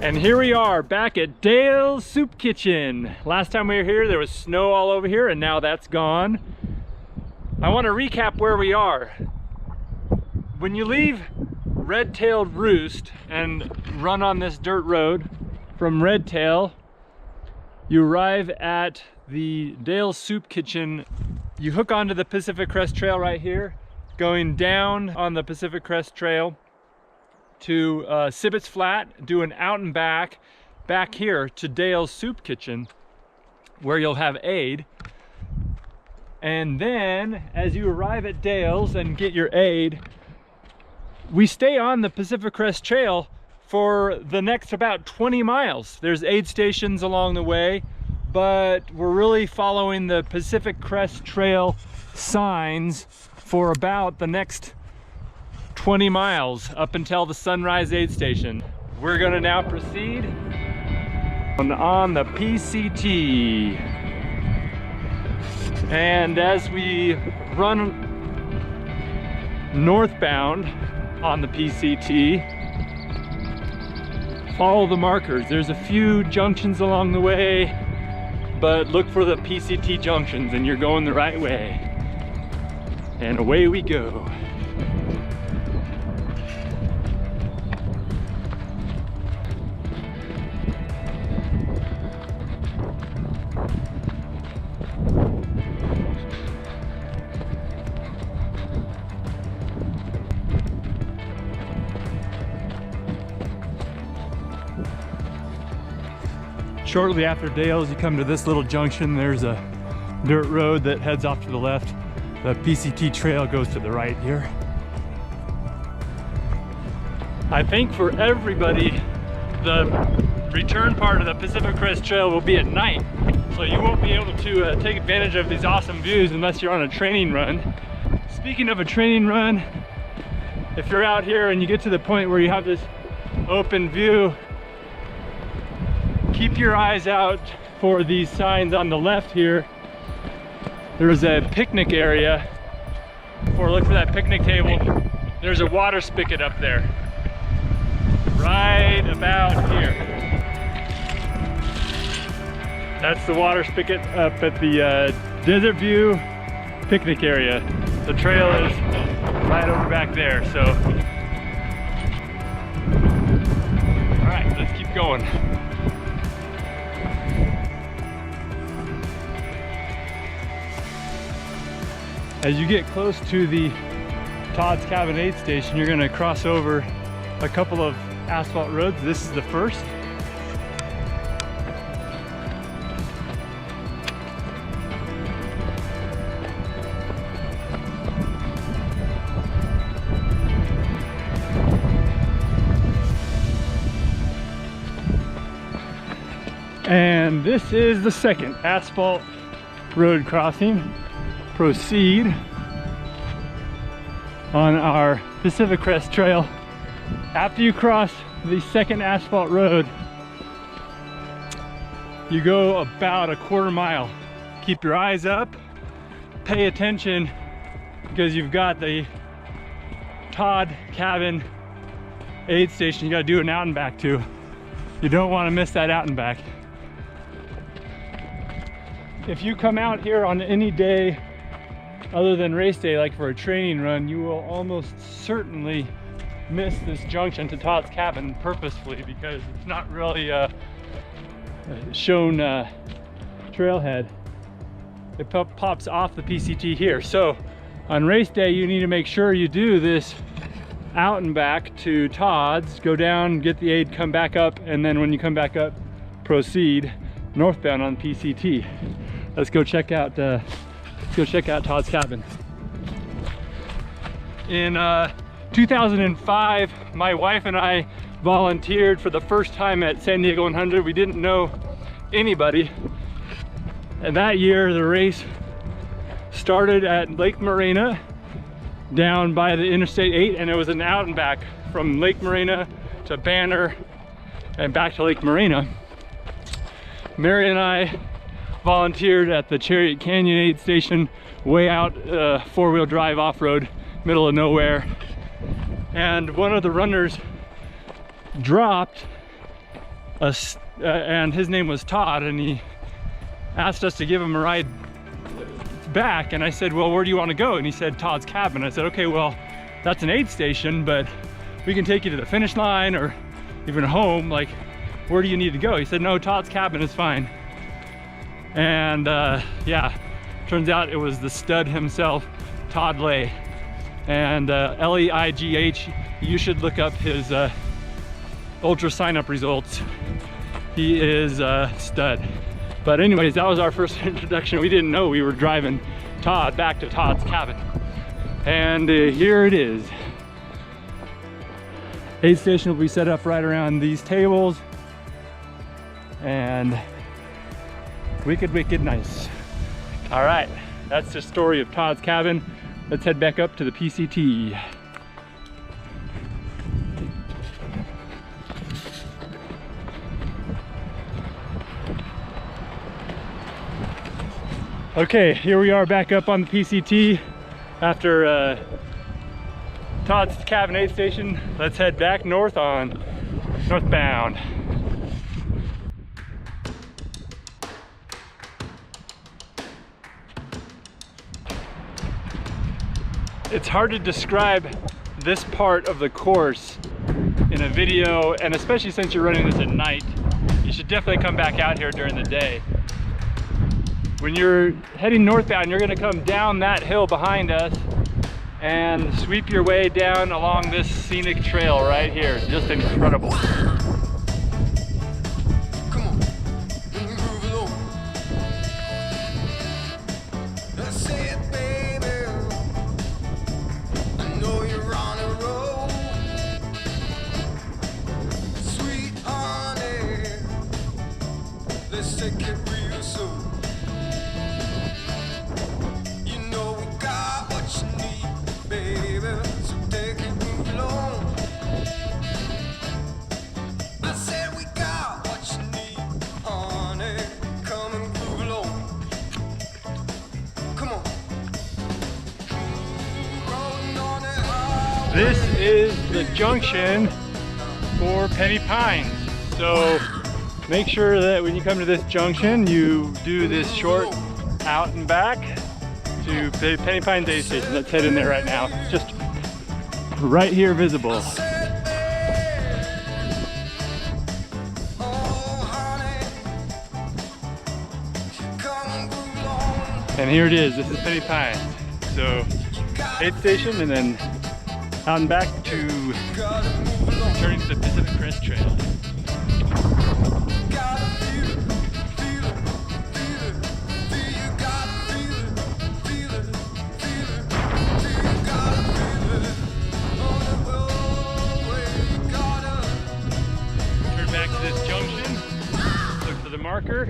And here we are back at Dale's Soup Kitchen. Last time we were here, there was snow all over here, and now that's gone. I want to recap where we are. When you leave Red-tailed Roost and run on this dirt road from Red-tail, you arrive at the Dale's Soup Kitchen. You hook onto the Pacific Crest Trail right here, going down on the Pacific Crest Trail to Sibbetts Flat, do an out and back here to Dale's Soup Kitchen, where you'll have aid. And then as you arrive at Dale's and get your aid, we stay on the Pacific Crest Trail for the next about 20 miles. There's aid stations along the way, but we're really following the Pacific Crest Trail signs for about the next 20 miles up until the Sunrise aid station. We're gonna now proceed on the PCT. And as we run northbound on the PCT, follow the markers. There's a few junctions along the way, but look for the PCT junctions and you're going the right way. And away we go. Shortly after Dale's, you come to this little junction. There's a dirt road that heads off to the left. The PCT trail goes to the right here. I think for everybody, the return part of the Pacific Crest Trail will be at night. So you won't be able to take advantage of these awesome views unless you're on a training run. Speaking of a training run, if you're out here and you get to the point where you have this open view, keep your eyes out for these signs on the left here. There's a picnic area, or look for that picnic table. There's a water spigot up there, right about here. That's the water spigot up at the Desert View picnic area. The trail is right over back there, so. All right, let's keep going. As you get close to the Todd's Cabin aid station, you're going to cross over a couple of asphalt roads. This is the first. And this is the second asphalt road crossing. Proceed on our Pacific Crest Trail. After you cross the second asphalt road, you go about a quarter mile. Keep your eyes up, pay attention, because you've got the Todd Cabin aid station you got to do an out and back to. You don't want to miss that out and back. If you come out here on any day other than race day, like for a training run, you will almost certainly miss this junction to Todd's Cabin purposefully, because it's not really shown trailhead. It pops off the PCT here. So on race day, you need to make sure you do this out and back to Todd's, go down, get the aid, come back up, and then when you come back up, proceed northbound on PCT. Let's go check out Todd's Cabin. In 2005, my wife and I volunteered for the first time at San Diego 100. We didn't know anybody. And that year, the race started at Lake Morena, down by the Interstate 8, and it was an out and back from Lake Morena to Banner and back to Lake Morena. Mary and I volunteered at the Chariot Canyon aid station, way out, four-wheel drive off-road, middle of nowhere. And one of the runners dropped and his name was Todd, and he asked us to give him a ride back. And I said, well, where do you want to go? And he said, Todd's cabin. I said, okay, well, that's an aid station, but we can take you to the finish line or even home. Like, where do you need to go? He said, no, Todd's cabin is fine. And yeah, turns out it was the stud himself, Todd Lay. And L-E-I-G-H, you should look up his ultra sign-up results. He is a stud. But anyways, that was our first introduction. We didn't know we were driving Todd back to Todd's cabin. And here it is. Aid station will be set up right around these tables. And wicked, wicked nice. All right, that's the story of Todd's cabin. Let's head back up to the PCT. Okay, here we are back up on the PCT after Todd's cabin aid station. Let's head back north on northbound. It's hard to describe this part of the course in a video, and especially since you're running this at night. You should definitely come back out here during the day. When you're heading northbound, you're going to come down that hill behind us and sweep your way down along this scenic trail right here. It's just incredible. This is the junction for Penny Pines. So make sure that when you come to this junction, you do this short out and back to Penny Pines aid station. Let's head in there right now. It's just right here visible. And here it is. This is Penny Pines. So aid station, and then out and back to returning to the Pacific Crest Trail. Turn back to this junction, look for the marker.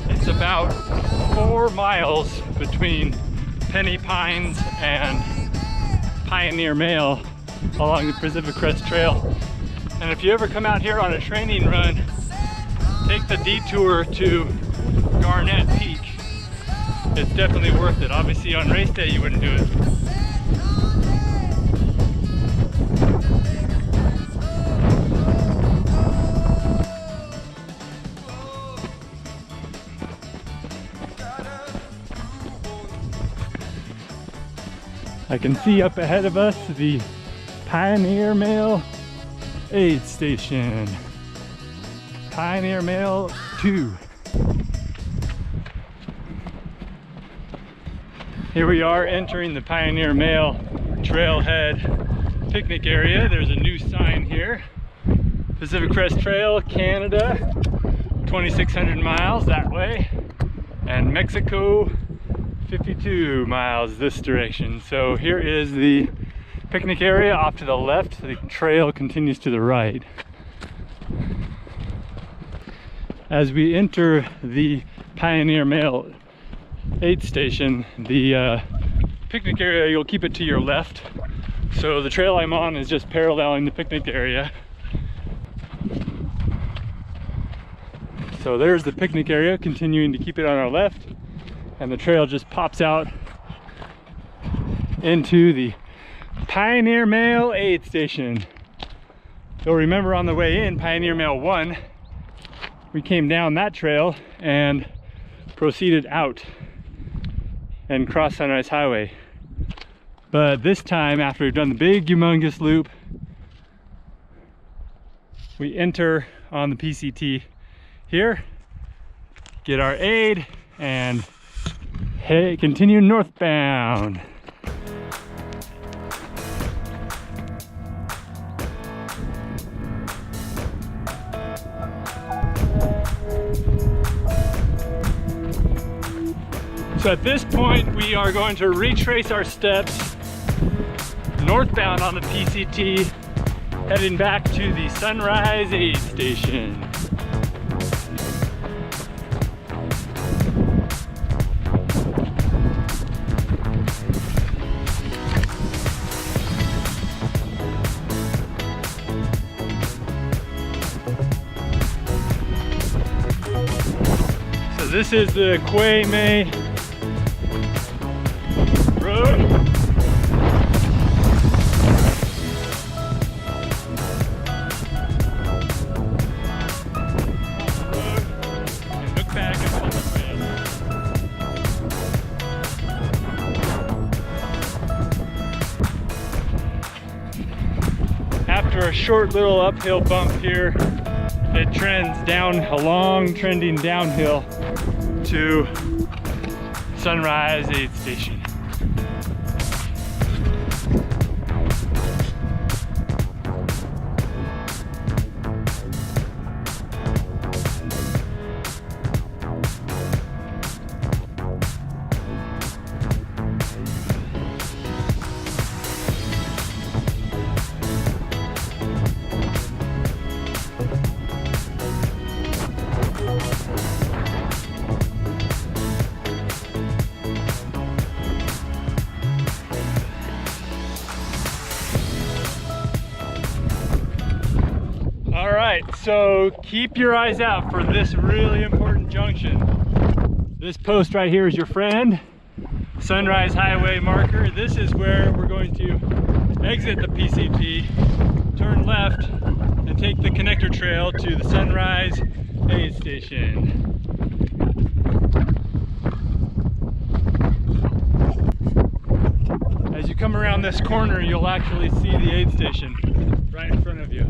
It's about 4 miles between Penny Pines and Pioneer Mail along the Pacific Crest Trail. And if you ever come out here on a training run, take the detour to Garnett Peak. It's definitely worth it. Obviously on race day you wouldn't do it. I can see up ahead of us the Pioneer Mail aid station. Pioneer Mail 2. Here we are entering the Pioneer Mail Trailhead picnic area. There's a new sign here. Pacific Crest Trail, Canada, 2,600 miles that way. And Mexico, 52 miles this direction. So here is the picnic area off to the left. The trail continues to the right. As we enter the Pioneer Mail aid station, the picnic area, you'll keep it to your left. So the trail I'm on is just paralleling the picnic area. So there's the picnic area, continuing to keep it on our left. And the trail just pops out into the Pioneer Mail aid station. You'll remember on the way in Pioneer Mail 1, we came down that trail and proceeded out and crossed Sunrise Highway. But this time, after we've done the big humongous loop, we enter on the PCT here, get our aid, and continue northbound. So at this point, we are going to retrace our steps northbound on the PCT, heading back to the Sunrise aid station. So this is the Quay May road. Look back and follow the way. After a short little uphill bump here, it trends down a long trending downhill to Sunrise aid station. So keep your eyes out for this really important junction. This post right here is your friend, Sunrise Highway marker. This is where we're going to exit the PCT, turn left, and take the connector trail to the Sunrise aid station. As you come around this corner, you'll actually see the aid station right in front of you.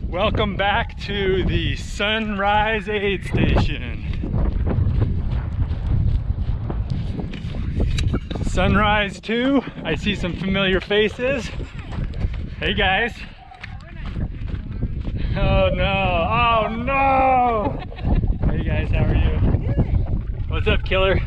Welcome back to the Sunrise aid station. Sunrise 2, I see some familiar faces. Hey guys. Oh no, oh no! Hey guys, how are you? What's up, killer?